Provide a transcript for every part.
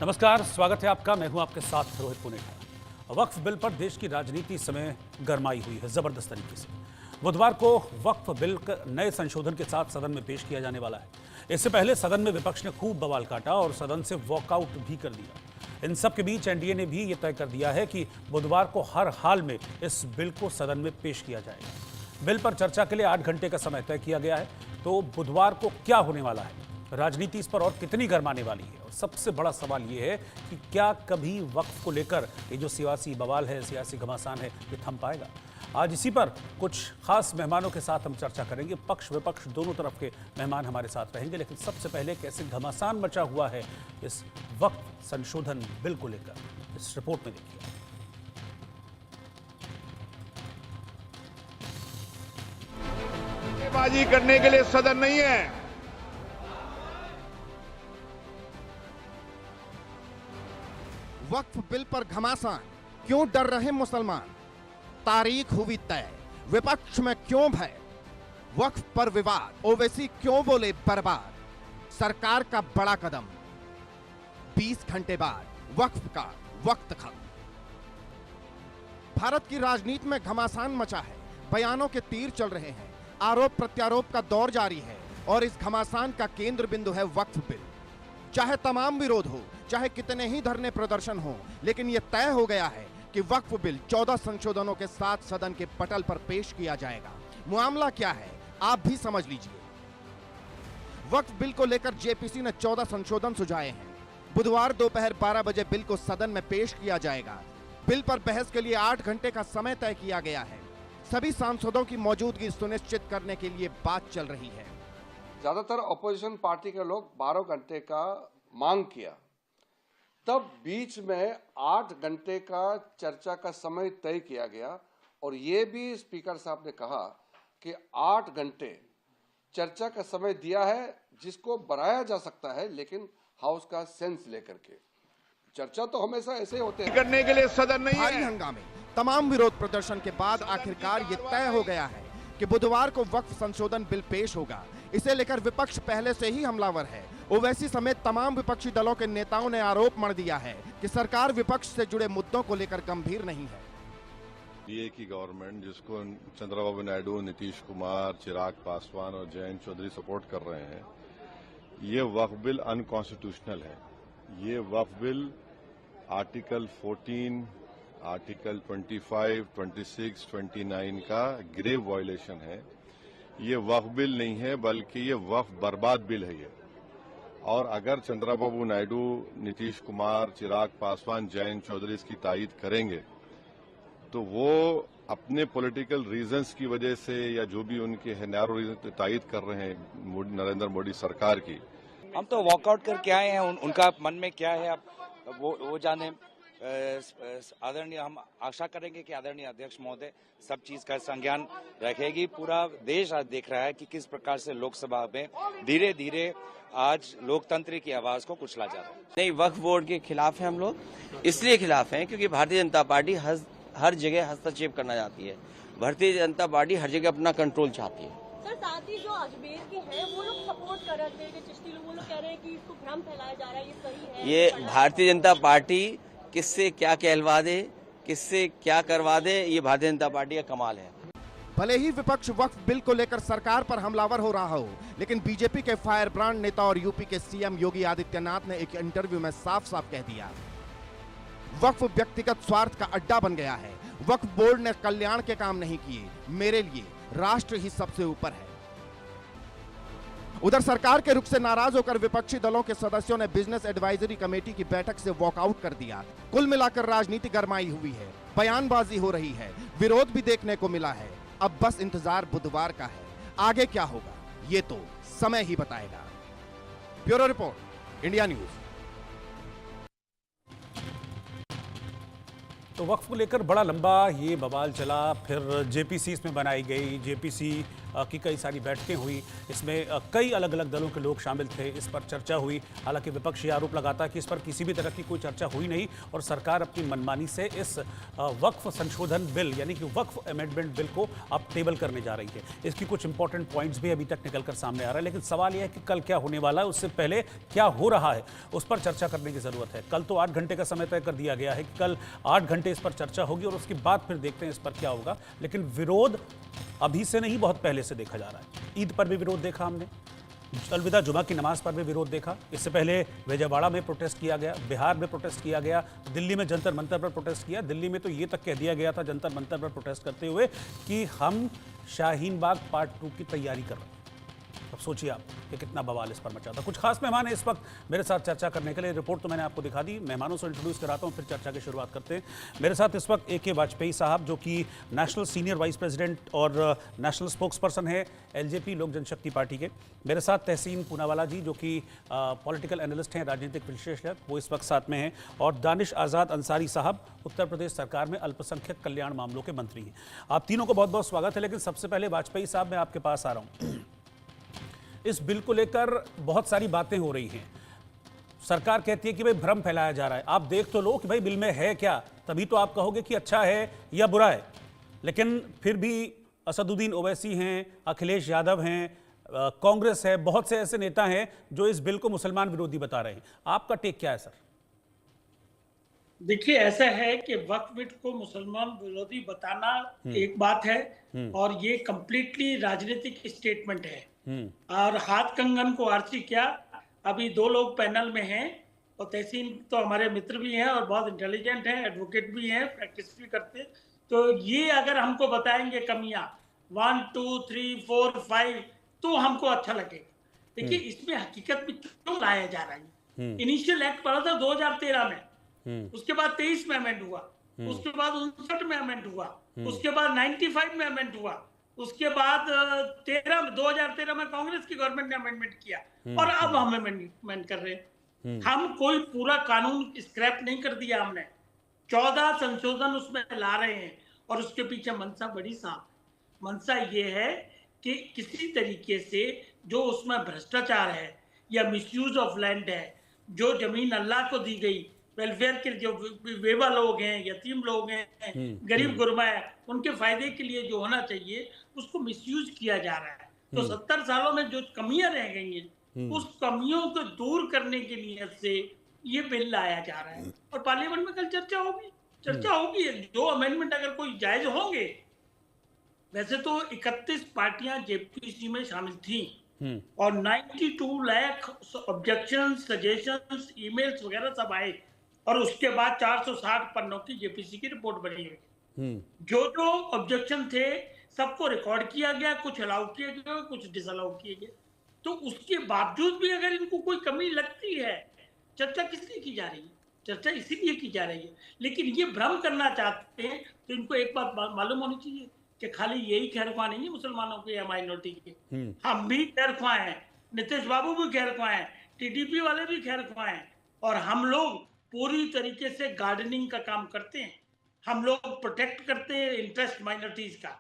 नमस्कार, स्वागत है आपका। मैं हूं आपके साथ रोहित पुनेठा। वक्फ बिल पर देश की राजनीति इस समय गरमाई हुई है जबरदस्त तरीके से। बुधवार को वक्फ बिल नए संशोधन के साथ सदन में पेश किया जाने वाला है। इससे पहले सदन में विपक्ष ने खूब बवाल काटा और सदन से वॉकआउट भी कर दिया। इन सब के बीच एनडीए ने भी ये तय कर दिया है कि बुधवार को हर हाल में इस बिल को सदन में पेश किया जाएगा। बिल पर चर्चा के लिए 8 घंटे का समय तय किया गया है। तो बुधवार को क्या होने वाला है, राजनीति इस पर और कितनी गर्माने वाली है, और सबसे बड़ा सवाल यह है कि क्या कभी वक्फ को लेकर ये जो सियासी बवाल है, सियासी घमासान है, ये थम पाएगा। आज इसी पर कुछ खास मेहमानों के साथ हम चर्चा करेंगे। पक्ष विपक्ष दोनों तरफ के मेहमान हमारे साथ रहेंगे, लेकिन सबसे पहले कैसे घमासान मचा हुआ है इस वक्फ संशोधन बिल को लेकर, इस रिपोर्ट में देखिए। बाजी करने के लिए सदन नहीं है। वक्फ बिल पर घमासान, क्यों डर रहे मुसलमान? तारीख हुई तय, विपक्ष में क्यों भय? वक्फ पर विवाद, ओवैसी क्यों बोले बर्बाद? सरकार का बड़ा कदम, 20 घंटे बाद वक्फ का वक्त खत्म। भारत की राजनीति में घमासान मचा है, बयानों के तीर चल रहे हैं, आरोप प्रत्यारोप का दौर जारी है और इस घमासान का केंद्र बिंदु है वक्फ बिल। चाहे तमाम विरोध हो, चाहे कितने ही धरने प्रदर्शन हो, लेकिन यह तय हो गया है कि वक्फ बिल 14 संशोधनों के साथ सदन के पटल पर पेश किया जाएगा। मामला क्या है, आप भी समझ लीजिए। वक्फ बिल को लेकर जेपीसी ने 14 संशोधन सुझाए हैं। बुधवार दोपहर 12 बजे बिल को सदन में पेश किया जाएगा। बिल पर बहस के लिए 8 घंटे का समय तय किया गया है। सभी सांसदों की मौजूदगी सुनिश्चित करने के लिए बात चल रही है। ज्यादातर अपोजिशन पार्टी के लोग 12 घंटे का मांग किया, तब बीच में 8 घंटे का चर्चा का समय तय किया गया और ये भी स्पीकर साहब ने कहा कि 8 घंटे चर्चा का समय दिया है, जिसको बढ़ाया जा सकता है, लेकिन हाउस का सेंस लेकर के। चर्चा तो हमेशा ऐसे होते हैं। करने के लिए सदन नहीं भारी है। हंगामे, तमाम विरोध प्रदर्शन के बाद आखिरकार ये तय हो गया है कि बुधवार को वक्फ संशोधन बिल पेश होगा। इसे लेकर विपक्ष पहले से ही हमलावर है। ओवैसी समेत तमाम विपक्षी दलों के नेताओं ने आरोप मढ़ दिया है कि सरकार विपक्ष से जुड़े मुद्दों को लेकर गंभीर नहीं है। एनडीए की गवर्नमेंट, जिसको चंद्रबाबू नायडू, नीतीश कुमार, चिराग पासवान और जयंत चौधरी सपोर्ट कर रहे हैं, ये वक्फ बिल अनकॉन्स्टिट्यूशनल है। ये वक्फ बिल आर्टिकल 14, आर्टिकल 25, 26, 29 का ग्रेव वायलेशन है। ये वक्फ बिल नहीं है, बल्कि ये वक्फ बर्बाद बिल है ये। और अगर चंद्रबाबू नायडू, नीतीश कुमार, चिराग पासवान, जयंत चौधरी इसकी तायीद करेंगे, तो वो अपने पॉलिटिकल रीजंस की वजह से या जो भी उनके है नैरो रीजन तायीद कर रहे हैं नरेंद्र मोदी सरकार की। हम तो वॉकआउट करके आए हैं, उनका मन में क्या है अब वो जाने। आदरणीय, हम आशा करेंगे कि आदरणीय अध्यक्ष महोदय सब चीज का संज्ञान रखेगी। पूरा देश आज देख रहा है कि किस प्रकार से लोकसभा में धीरे धीरे आज लोकतंत्र की आवाज को कुचला जा रहा है। नहीं, वक्फ बोर्ड के खिलाफ हैं हम लोग। इसलिए खिलाफ हैं क्योंकि भारतीय जनता पार्टी हर जगह हस्तक्षेप करना चाहती है। भारतीय जनता पार्टी हर जगह अपना कंट्रोल चाहती है। सर, साथ ही जो अजमेर के हैं वो लोग सपोर्ट कर रहे थे, चिश्ती लोग, वो लोग कह रहे हैं कि इसको भ्रम फैलाया जा रहा है, ये सही है। ये भारतीय जनता पार्टी किससे क्या कहलवा दे, किससे क्या करवा दे, ये भारतीय जनता पार्टी का कमाल है। भले ही विपक्ष वक्फ बिल को लेकर सरकार पर हमलावर हो रहा हो, लेकिन बीजेपी के फायर ब्रांड नेता और यूपी के सीएम योगी आदित्यनाथ ने एक इंटरव्यू में साफ साफ कह दिया, वक्फ व्यक्तिगत स्वार्थ का अड्डा बन गया है। वक्फ बोर्ड ने कल्याण के काम नहीं किए, मेरे लिए राष्ट्र ही सबसे ऊपर है। उधर सरकार के रुख से नाराज होकर विपक्षी दलों के सदस्यों ने बिजनेस एडवाइजरी कमेटी की बैठक से वॉकआउट कर दिया। कुल मिलाकर राजनीति गरमाई हुई है, बयानबाजी हो रही है, विरोध भी देखने को मिला है। अब बस इंतजार बुधवार का है। आगे क्या होगा ये तो समय ही बताएगा। Bureau report, India news. तो वक्फ को लेकर बड़ा लंबा ये बवाल चला, फिर जेपीसी इसमें बनाई गई। जेपीसी की कई सारी बैठकें हुई। इसमें कई अलग अलग दलों के लोग शामिल थे। इस पर चर्चा हुई। हालांकि विपक्ष ये आरोप लगाता है कि इस पर किसी भी तरह की कोई चर्चा हुई नहीं और सरकार अपनी मनमानी से इस वक्फ संशोधन बिल यानी कि वक्फ अमेंडमेंट बिल को अब टेबल करने जा रही है। इसकी कुछ इंपॉर्टेंट पॉइंट्स भी अभी तक निकल कर सामने आ रहा है, लेकिन सवाल यह है कि कल क्या होने वाला है, उससे पहले क्या हो रहा है उस पर चर्चा करने की जरूरत है। कल तो 8 घंटे का समय तय कर दिया गया है कि कल 8 घंटे इस पर चर्चा होगी और उसके बाद फिर देखते हैं इस पर क्या होगा। लेकिन विरोध अभी से नहीं, बहुत पहले से देखा जा रहा है। ईद पर भी विरोध देखा हमने, अलविदा जुमा की नमाज पर भी विरोध देखा। इससे पहले विजयवाड़ा में प्रोटेस्ट किया गया, बिहार में प्रोटेस्ट किया गया, दिल्ली में जंतर मंतर पर प्रोटेस्ट किया। दिल्ली में तो ये तक कह दिया गया था जंतर मंतर पर प्रोटेस्ट करते हुए कि हम शाहीन बाग पार्ट 2 की तैयारी कर रहे हैं। अब सोचिए आप कि कितना बवाल इस पर मचा था। कुछ खास मेहमान हैं इस वक्त मेरे साथ चर्चा करने के लिए। रिपोर्ट तो मैंने आपको दिखा दी, मेहमानों से इंट्रोड्यूस कराता हूं, फिर चर्चा की शुरुआत करते हैं। मेरे साथ इस वक्त AK वाजपेयी साहब, जो कि नेशनल सीनियर वाइस प्रेसिडेंट और नेशनल स्पोक्स पर्सन है LJP लोक जनशक्ति पार्टी के। मेरे साथ तहसीन पूनावाला जी, जो कि पॉलिटिकल एनालिस्ट हैं, राजनीतिक विश्लेषक, वो इस वक्त साथ में हैं। और दानिश आज़ाद अंसारी साहब, उत्तर प्रदेश सरकार में अल्पसंख्यक कल्याण मामलों के मंत्री हैं। आप तीनों को बहुत बहुत स्वागत है। लेकिन सबसे पहले वाजपेयी साहब, मैं आपके पास आ रहा हूँ। इस बिल को लेकर बहुत सारी बातें हो रही हैं। सरकार कहती है कि भाई भ्रम फैलाया जा रहा है। आप देख तो लो कि भाई बिल में है क्या, तभी तो आप कहोगे कि अच्छा है या बुरा है। लेकिन फिर भी असदुद्दीन ओवैसी हैं, अखिलेश यादव हैं, कांग्रेस है, बहुत से ऐसे नेता हैं जो इस बिल को मुसलमान विरोधी बता रहे हैं। आपका टेक क्या है सर? देखिए, ऐसा है कि वक्फ बिल को मुसलमान विरोधी बताना एक बात है और ये कंप्लीटली राजनीतिक स्टेटमेंट है। और हाथ कंगन को आरसी क्या, अभी 2 लोग पैनल में हैं और तहसीन तो हमारे मित्र भी हैं और बहुत इंटेलिजेंट हैं, एडवोकेट भी हैं, प्रैक्टिस भी करते हैं। तो ये अगर हमको बताएंगे कमियां 1 2 3 4 5 तो हमको अच्छा लगेगा। देखिए, इसमें हकीकत में क्यों लाया जा रहा है। इनिशियल एक्ट पड़ा था 2013 में, उसके बाद 23 में अमेंड हुआ, उसके बाद 59 में अमेंड हुआ, उसके बाद 95 में अमेंड हुआ, उसके बाद 2013 में कांग्रेस की गवर्नमेंट ने अमेंडमेंट किया और अब हम अमेंडमेंट कर रहे हैं। हम कोई पूरा कानून स्क्रैप नहीं कर दिया, हमने 14 संशोधन उसमें ला रहे हैं और उसके पीछे मंशा बड़ी साफ। मंशा ये है कि किसी तरीके से जो उसमें भ्रष्टाचार है या मिसयूज ऑफ लैंड है, जो जमीन अल्लाह को दी गई, वेलफेयर के जो बेवा लोग हैं, यतीम लोग हैं, गरीब गुरबा है, उनके फायदे के लिए जो होना चाहिए उसको मिसयूज किया जा रहा है। तो 70 सालों में जो कमियां रह गई हैं, उस कमियों को दूर करने की नीयत से ये बिल लाया जा रहा है और पार्लियामेंट में कल चर्चा होगी। जो अमेंडमेंट अगर कोई जायज होंगे, वैसे तो 31 पार्टियां JPC में शामिल थी और 92 लाख ऑब्जेक्शन, सजेशंस, ईमेल्स वगैरह सब आए और उसके बाद 460 पन्नों की JPC की रिपोर्ट बनी हुई। जो ऑब्जेक्शन थे सबको रिकॉर्ड किया गया, कुछ अलाउ किया गया, कुछ डिसअलाउ किए गए। तो उसके बावजूद भी अगर इनको कोई कमी लगती है, चर्चा किस लिए की जा रही है? चर्चा इसीलिए की जा रही है। लेकिन ये भ्रम करना चाहते हैं तो इनको एक बात मालूम होनी चाहिए कि खाली यही खैरख्वाह नहीं है मुसलमानों के या माइनॉरिटी के, हम भी खैरख्वाह हैं, नीतीश बाबू भी खैरख्वाह हैं, TDP वाले भी खैरख्वाह हैं और हम लोग पूरी तरीके से गार्डनिंग का काम करते हैं। हम लोग प्रोटेक्ट करते हैं इंटरेस्ट माइनॉरिटीज का।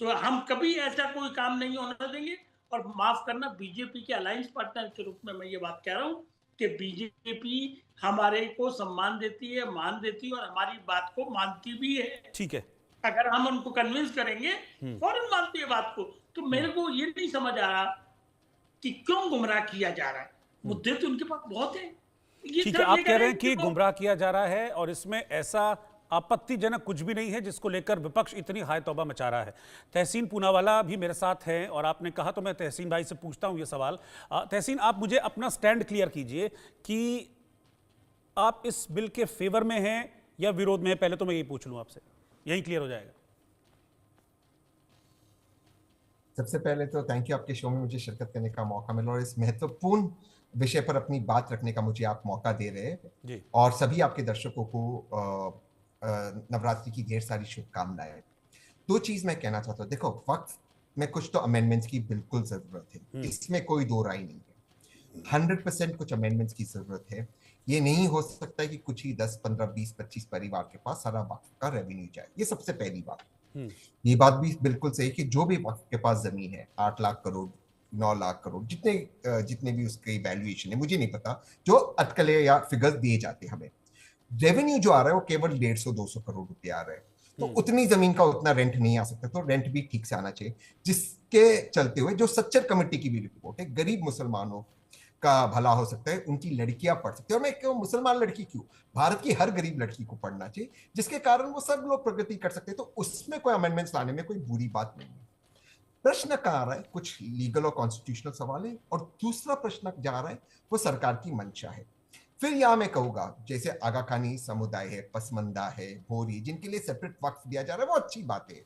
तो हम कभी ऐसा कोई काम नहीं होने देंगे। और माफ करना, बीजेपी के अलायंस पार्टनर के रूप में मैं ये बात कह रहा हूँ कि बीजेपी हमारे को सम्मान देती है, मान देती है और हमारी बात को मानती भी है। ठीक है, अगर हम उनको कन्विंस करेंगे फौरन मानती है बात को। तो मेरे को ये नहीं समझ आ रहा कि क्यों गुमराह किया जा रहा है। मुद्दे तो उनके पास बहुत है। ठीक है, आप कह रहे हैं कि गुमराह किया जा रहा है और इसमें ऐसा आपत्तिजनक कुछ भी नहीं है जिसको लेकर विपक्ष इतनी हाय तौबा मचा रहा है। तहसीन पूनावाला भी मेरे साथ हैं और आपने कहा तो मैं तहसीन भाई से पूछता हूं ये सवाल। तहसीन, आप मुझे अपना स्टैंड क्लियर कीजिए कि आप इस बिल के फेवर में हैं या विरोध में हैं। पहले तो मैं यही पूछ लूं आपसे, यही क्लियर हो जाएगा। सबसे पहले तो थैंक यू, आपके शो में मुझे शिरकत करने का मौका मिला और इस महत्वपूर्ण विषय पर अपनी बात रखने का मुझे आप मौका दे रहे हैं। और सभी आपके दर्शकों को नवरात्रि की ढेर सारी शुभकामनाएं। 2 चीज मैं कहना चाहता हूँ। देखो, वक्फ में कुछ तो अमेंडमेंट्स की बिल्कुल जरूरत है, इसमें कोई दो राय नहीं है। 100% कुछ अमेंडमेंट्स की जरूरत है। ये नहीं हो सकता है कि कुछ ही 10, 15, 20, 25 परिवार के पास सारा वक्फ का रेवेन्यू जाए। ये सबसे पहली बात। ये बात भी बिल्कुल सही कि जो भी वक्फ के पास जमीन है 8 लाख करोड़ 9 लाख करोड़ जितने भी उसकी वैल्यूएशन है, मुझे नहीं पता, जो अटकलें या फिगर्स दिए जाते हैं हमें, रेवेन्यू जो आ रहा है वो केवल 150-200 करोड़ रुपए आ रहे हैं। तो उतनी जमीन का उतना रेंट नहीं आ सकता, तो रेंट भी ठीक से आना चाहिए, जिसके चलते हुए जो सच्चर कमेटी की भी रिपोर्ट है, गरीब मुसलमानों का भला हो सकता है, उनकी लड़कियां पढ़ सकती है। और मैं क्यों मुसलमान लड़की क्यों, भारत की हर गरीब लड़की को पढ़ना चाहिए, जिसके कारण वो सब लोग प्रगति कर सकते हैं। तो उसमें कोई अमेंडमेंट्स लाने में कोई बुरी बात नहीं है। प्रश्न कहाँ आ रहा है, कुछ लीगल और कॉन्स्टिट्यूशनल सवाल है, और दूसरा प्रश्न जा रहा है वो सरकार की मंशा है। फिर यहां मैं कहूंगा, जैसे आगा खानी समुदाय है, पसमंदा है, भोरी, जिनके लिए सेपरेट वक्फ दिया जा रहा है, वो अच्छी बात है।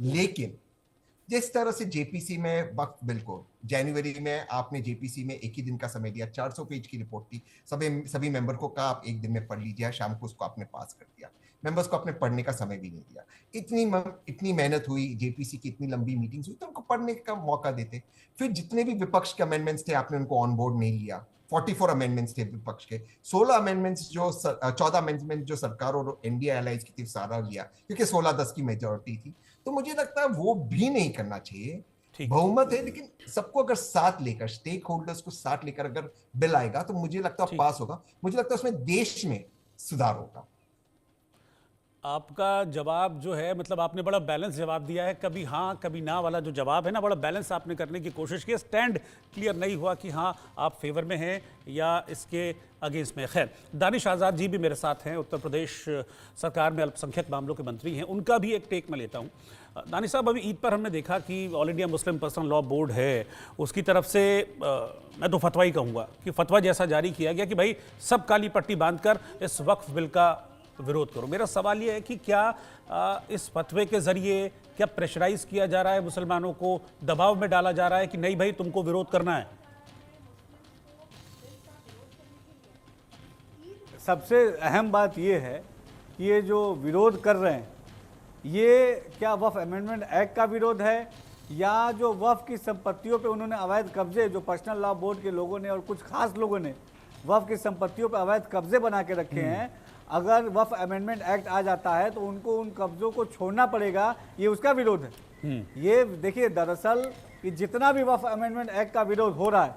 लेकिन जिस तरह से जेपीसी में वक्फ बिल को जनवरी में आपने जेपीसी में एक ही दिन का समय दिया, 400 पेज की रिपोर्ट थी, सभी मेंबर को कहा आप एक दिन में पढ़ लीजिए, शाम को उसको आपने पास कर दिया, मेंबर्स को आपने पढ़ने का समय भी नहीं दिया। इतनी मेहनत हुई, जेपीसी की इतनी लंबी मीटिंग्स हुई, तो उनको पढ़ने का मौका देते। फिर जितने भी विपक्ष के अमेंडमेंट्स थे आपने उनको ऑन बोर्ड नहीं लिया। 44 अमेंडमेंट्स थे विपक्ष के, 14 अमेंडमेंट्स 14 अमेंडमेंट जो सरकार और एनडीए एलाइज की थी सारा लिया, क्योंकि 16-10 की मेजोरिटी थी। तो मुझे लगता है वो भी नहीं करना चाहिए। बहुमत है, लेकिन सबको अगर साथ लेकर, स्टेक होल्डर्स को साथ लेकर अगर बिल आएगा तो मुझे लगता है पास होगा। मुझे लगता है उसमें देश में सुधार होगा। आपका जवाब जो है, मतलब आपने बड़ा बैलेंस जवाब दिया है, कभी हाँ कभी ना वाला जो जवाब है ना, बड़ा बैलेंस आपने करने की कोशिश की। स्टैंड क्लियर नहीं हुआ कि हाँ आप फेवर में हैं या इसके अगेंस्ट में। खैर, दानिश आज़ाद जी भी मेरे साथ हैं, उत्तर प्रदेश सरकार में अल्पसंख्यक मामलों के मंत्री हैं, उनका भी एक टेक मैं लेता हूँ। दानिश साहब, अभी ईद पर हमने देखा कि all India Muslim personal law board है, उसकी तरफ से मैं तो फतवा ही कहूँगा कि फतवा जैसा जारी किया गया कि भाई सब काली पट्टी बांधकर इस वक्फ बिल का विरोध करो। मेरा सवाल यह है कि क्या इस फतवे के जरिए क्या प्रेशराइज किया जा रहा है, मुसलमानों को दबाव में डाला जा रहा है कि नहीं भाई तुमको विरोध करना है? सबसे अहम बात यह है कि ये जो विरोध कर रहे हैं, ये क्या वक्फ अमेंडमेंट एक्ट का विरोध है, या जो वक्फ की संपत्तियों पे उन्होंने अवैध कब्जे, जो पर्सनल लॉ बोर्ड के लोगों ने और कुछ खास लोगों ने वक्फ की संपत्तियों पे अवैध कब्जे बना के रखे हैं, अगर वक्फ अमेंडमेंट एक्ट आ जाता है तो उनको उन कब्जों को छोड़ना पड़ेगा, ये उसका विरोध है। ये देखिए, दरअसल कि जितना भी वक्फ अमेंडमेंट एक्ट का विरोध हो रहा है,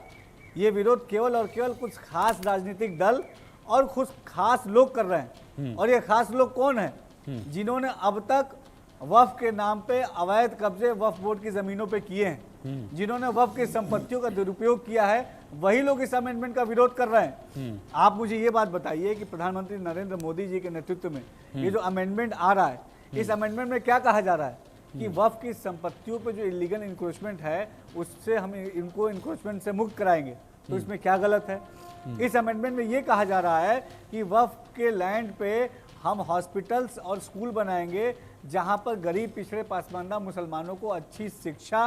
ये विरोध केवल और केवल कुछ खास राजनीतिक दल और कुछ खास लोग कर रहे हैं। और ये खास लोग कौन है? जिन्होंने अब तक वक्फ के नाम पे अवैध कब्जे वक्फ बोर्ड की जमीनों पे किए हैं, जिन्होंने वक्फ की संपत्तियों का दुरुपयोग किया है, वही लोग इस अमेंडमेंट का विरोध कर रहे हैं। आप मुझे ये बात बताइए कि प्रधानमंत्री नरेंद्र मोदी जी के नेतृत्व में ये जो अमेंडमेंट आ रहा है, इस अमेंडमेंट में क्या कहा जा रहा है कि वक्फ की संपत्तियों पे जो इलीगल इंक्रोचमेंट है, उससे हम इनको इंक्रोचमेंट से मुक्त कराएंगे। तो इसमें क्या गलत है? इस अमेंडमेंट में ये कहा जा रहा है कि वक्फ के लैंड पे हम हॉस्पिटल्स और स्कूल बनाएंगे, जहां पर गरीब पिछड़े पासमानदा मुसलमानों को अच्छी शिक्षा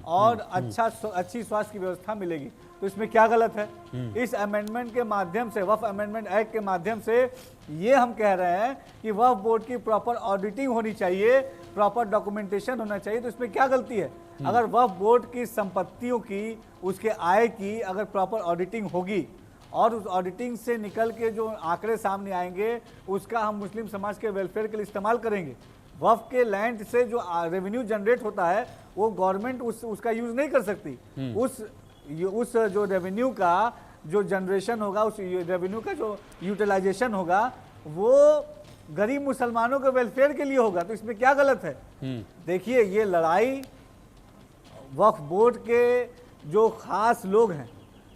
और अच्छी स्वास्थ्य की व्यवस्था मिलेगी। तो इसमें क्या गलत है? इस अमेंडमेंट के माध्यम से, वक्फ अमेंडमेंट एक्ट के माध्यम से ये हम कह रहे हैं कि वक्फ बोर्ड की प्रॉपर ऑडिटिंग होनी चाहिए, प्रॉपर डॉक्यूमेंटेशन होना चाहिए। तो इसमें क्या गलती है? अगर वक्फ बोर्ड की संपत्तियों की, उसके आय की अगर प्रॉपर ऑडिटिंग होगी और उस ऑडिटिंग से निकल के जो आंकड़े सामने आएंगे, उसका हम मुस्लिम समाज के वेलफेयर के लिए इस्तेमाल करेंगे। वक्फ के लैंड से जो रेवेन्यू जनरेट होता है, वो गवर्नमेंट उसका यूज नहीं कर सकती। उस जो रेवेन्यू का जो जनरेशन होगा, उस रेवेन्यू का जो यूटिलाइजेशन होगा, वो गरीब मुसलमानों के वेलफेयर के लिए होगा। तो इसमें क्या गलत है? देखिए, ये लड़ाई वक्फ बोर्ड के जो खास लोग हैं,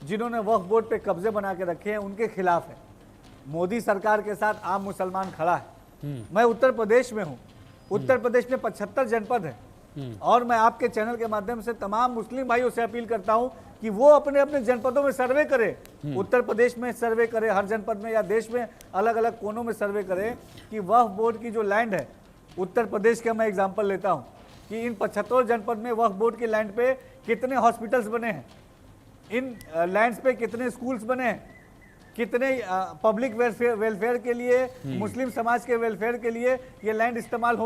जिन्होंने वक्फ बोर्ड पे कब्जे बना के रखे हैं, उनके खिलाफ है। मोदी सरकार के साथ आम मुसलमान खड़ा है। मैं उत्तर प्रदेश में हूँ, उत्तर प्रदेश में 75 जनपद है, और मैं आपके चैनल के माध्यम से तमाम मुस्लिम भाइयों से अपील करता हूं कि वो अपने अपने जनपदों में सर्वे करें, उत्तर प्रदेश में सर्वे करें, हर जनपद में या देश में अलग अलग कोनों में सर्वे करें कि वक्फ बोर्ड की जो लैंड है, उत्तर प्रदेश का मैं एग्जांपल लेता हूं कि इन 75 जनपद में वक्फ बोर्ड की लैंड पे कितने हॉस्पिटल्स बने हैं, इन लैंड्स पे कितने स्कूल्स बने हैं, कितने पब्लिक वेलफेयर के लिए, मुस्लिम समाज के वेलफेयर के लिए ये लैंड इस्तेमाल हो